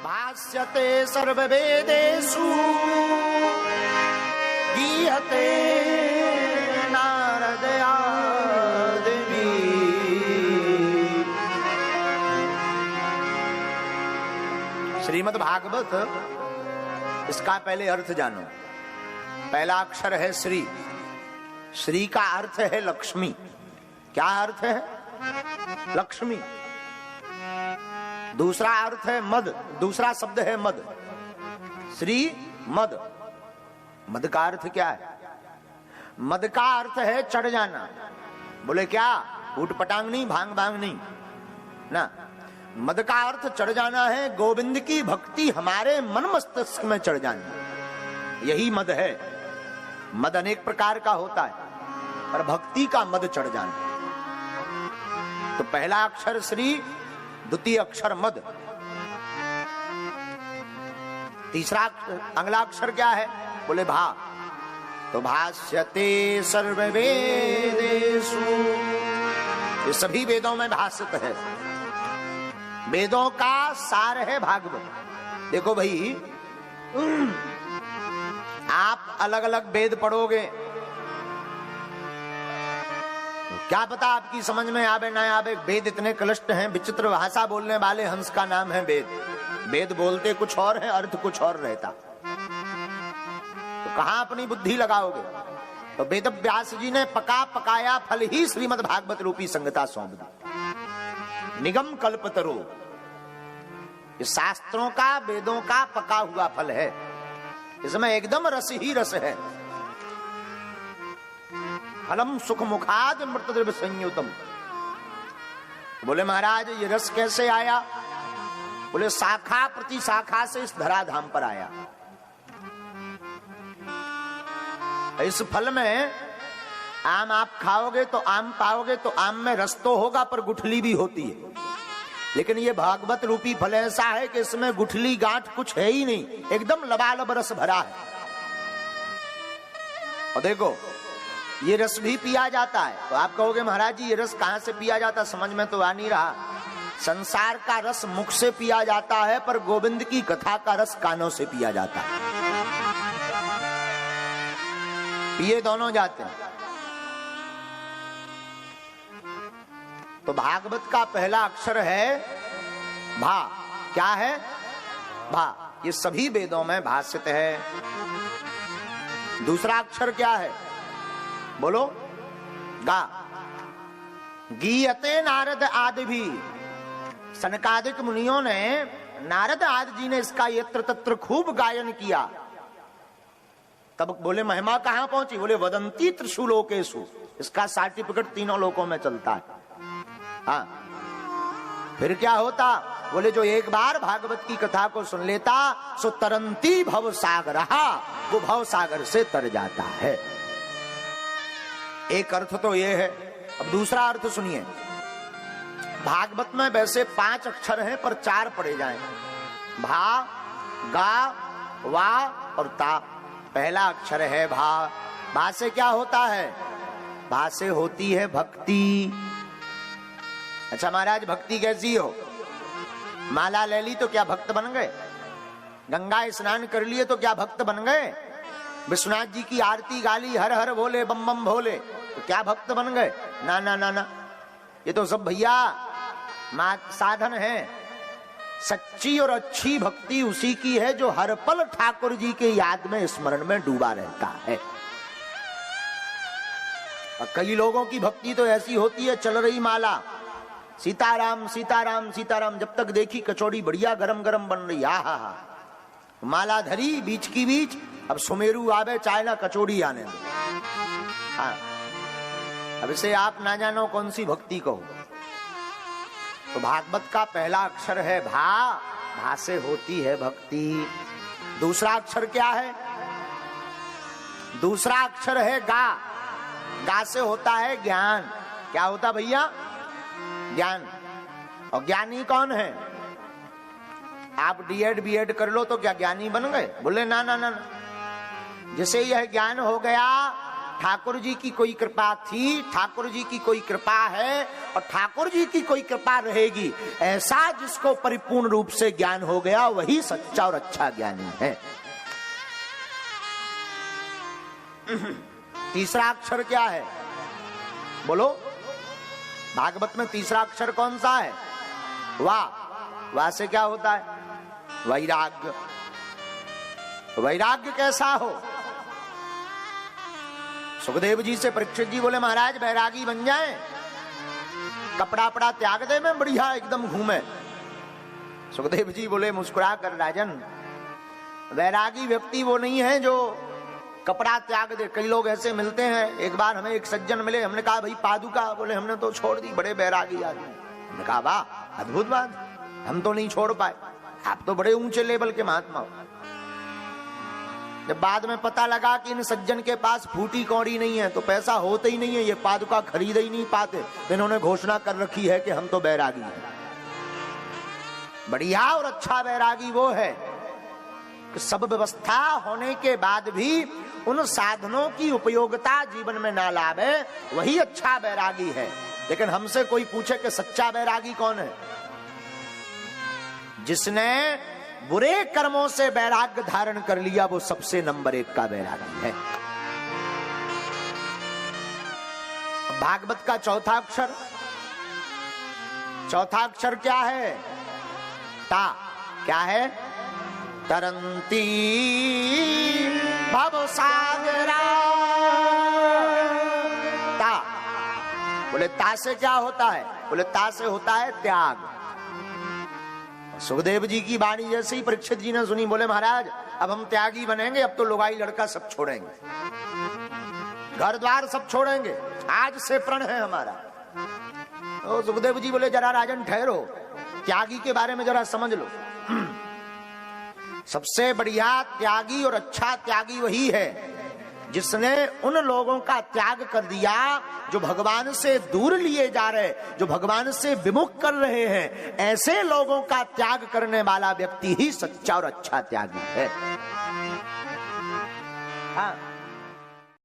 भाष्यते सर्ववेदेषु गीयते नारदयादिभिः। श्रीमद् भागवत, इसका पहले अर्थ जानो। पहला अक्षर है श्री। श्री का अर्थ है लक्ष्मी। क्या अर्थ है? लक्ष्मी। दूसरा अर्थ है मद। दूसरा शब्द है मद। श्री मद। मद का अर्थ क्या है? मद का अर्थ है चढ़ जाना। बोले क्या? ऊट पटांग नहीं, भांग भांग नहीं ना। मद का अर्थ चढ़ जाना है। गोविंद की भक्ति हमारे मन मस्तिष्क में चढ़ जाना, यही मद है। मद अनेक प्रकार का होता है, पर भक्ति का मद चढ़ जाना। तो पहला अक्षर श्री, द्वितीय अक्षर मद, तीसरा अगला अक्षर क्या है? बोले भा। तो भाष्यते सर्ववेदेषु, ये सभी वेदों में भाष्यत है। वेदों का सार है भागवत। देखो भाई, आप अलग अलग वेद पढ़ोगे, क्या पता आपकी समझ में आवे ना आवे। वेद इतने क्लिष्ट हैं, विचित्र भाषा बोलने वाले हंस का नाम है वेद। वेद बोलते कुछ और है, अर्थ कुछ और रहता। तो कहां अपनी बुद्धि लगाओगे? तो वेद व्यास जी ने पका पकाया फल ही श्रीमद् भागवत रूपी संगता सौंप दी। निगम कल्पतरो, ये शास्त्रों का, वेदों का पका हुआ फल है। इसमें एकदम रस ही रस है। फलम सुख मुखाद मृतद्रव्य संयुतम। बोले महाराज ये रस कैसे आया? बोले शाखा प्रति शाखा से इस धराधाम पर आया। इस फल में आम आप खाओगे तो आम पाओगे, तो आम में रस तो होगा पर गुठली भी होती है। लेकिन ये भागवत रूपी फल ऐसा है कि इसमें गुठली गांठ कुछ है ही नहीं, एकदम लबालब रस भरा है। और देखो ये रस भी पिया जाता है। तो आप कहोगे महाराज जी ये रस कहां से पिया जाता? समझ में तो आ नहीं रहा। संसार का रस मुख से पिया जाता है, पर गोविंद की कथा का रस कानों से पिया जाता है। पिए दोनों जाते हैं। तो भागवत का पहला अक्षर है भा। क्या है? भा। ये सभी वेदों में भाष्यत है। दूसरा अक्षर क्या है? बोलो गा। गीयते नारद आदि भी। सनकादिक मुनियों ने, नारद आदि जी ने इसका यत्र तत्र खूब गायन किया। तब बोले महिमा कहां पहुंची? बोले वदंती त्रिषु लोकेषु। इसका सर्टिफिकेट तीनों लोकों में चलता है। हाँ, फिर क्या होता? बोले जो एक बार भागवत की कथा को सुन लेता सो तरंती भव सागर, वो भव सागर से तर जाता है। एक अर्थ तो ये है। अब दूसरा अर्थ सुनिए। भागवत में वैसे 5 अक्षर हैं, पर 4 पढ़े जाएं। भा, गा, वा और ता। पहला अक्षर है भा। भा से क्या होता है? भा से होती है भक्ति। अच्छा महाराज भक्ति कैसी हो? माला ले ली तो क्या भक्त बन गए? गंगा स्नान कर लिए तो क्या भक्त बन गए? विश्वनाथ जी की आरती गाली, हर हर भोले बम बम भोले, तो क्या भक्त बन गए? ना ना ना ना, ये तो सब भैया साधन है। सच्ची और अच्छी भक्ति उसी की है जो हर पल ठाकुर जी के याद में, स्मरण में डूबा रहता है। और कई लोगों की भक्ति तो ऐसी होती है, चल रही माला, सीताराम सीताराम सीताराम, जब तक देखी कचौड़ी बढ़िया गरम गरम बन रही। हा, माला धरी बीच की बीच, अब सुमेरु आवे चाहे ना कचौड़ी आने दो। हाँ, अब इसे आप ना जानो कौन सी भक्ति कहो। तो भागवत का पहला अक्षर है भा। भा से होती है भक्ति। दूसरा अक्षर क्या है? दूसरा अक्षर है गा। गा से होता है ज्ञान। क्या होता भैया? ज्ञान। और ज्ञानी कौन है? आप डीएड बीएड कर लो तो क्या ज्ञानी बन गए? बोले ना ना ना, जिसे यह ज्ञान हो गया ठाकुर जी की कोई कृपा थी, ठाकुर जी की कोई कृपा है और ठाकुर जी की कोई कृपा रहेगी, ऐसा जिसको परिपूर्ण रूप से ज्ञान हो गया वही सच्चा और अच्छा ज्ञानी है। तीसरा अक्षर क्या है? बोलो, भागवत में तीसरा अक्षर कौन सा है? वाह। वाह से क्या होता है? वैराग्य। वैराग्य कैसा हो? सुखदेव जी से परीक्षित जी बोले, महाराज वैरागी बन जाए, कपड़ा पड़ा त्याग दे, मैं बढ़िया एकदम घूमे। सुखदेव जी बोले मुस्कुरा कर, राजन वैरागी व्यक्ति वो नहीं है जो कपड़ा त्याग दे। कई लोग ऐसे मिलते हैं। एक बार हमें एक सज्जन मिले, हमने कहा भाई पादुका, बोले हमने तो छोड़ दी, बड़े बैरागी आदमी। हमने कहा वाह अद्भुत बात, हम तो नहीं छोड़ पाए, आप तो बड़े ऊंचे लेवल के महात्मा हो। जब बाद में पता लगा कि इन सज्जन के पास फूटी कौड़ी नहीं है, तो पैसा होता ही नहीं है, ये पादुका खरीद ही नहीं पाते, इन्होंने घोषणा कर रखी है कि हम तो बैरागी हैं। बढ़िया और अच्छा बैरागी वो है कि सब व्यवस्था होने के बाद भी उन साधनों की उपयोगिता जीवन में ना लावे, वही अच्छा बैरागी है। लेकिन हमसे कोई पूछे कि सच्चा बैरागी कौन है? जिसने बुरे कर्मों से वैराग्य धारण कर लिया, वो सबसे नंबर 1 का वैरागी है। भागवत का चौथा अक्षर, चौथा अक्षर क्या है? ता। क्या है? तरंती भवसागरा। ता। बोले ता से क्या होता है? बोले ता से होता है त्याग। सुखदेव जी की वाणी जैसे ही परीक्षित जी ने सुनी, बोले महाराज अब हम त्यागी बनेंगे, अब तो लुगाई लड़का सब छोड़ेंगे, घर द्वार सब छोड़ेंगे, आज से प्रण है हमारा। तो सुखदेव जी बोले जरा राजन ठहरो, त्यागी के बारे में जरा समझ लो। सबसे बढ़िया त्यागी और अच्छा त्यागी वही है जिसने उन लोगों का त्याग कर दिया जो भगवान से दूर लिए जा रहे, जो भगवान से विमुख कर रहे हैं। ऐसे लोगों का त्याग करने वाला व्यक्ति ही सच्चा और अच्छा त्यागी है। हाँ।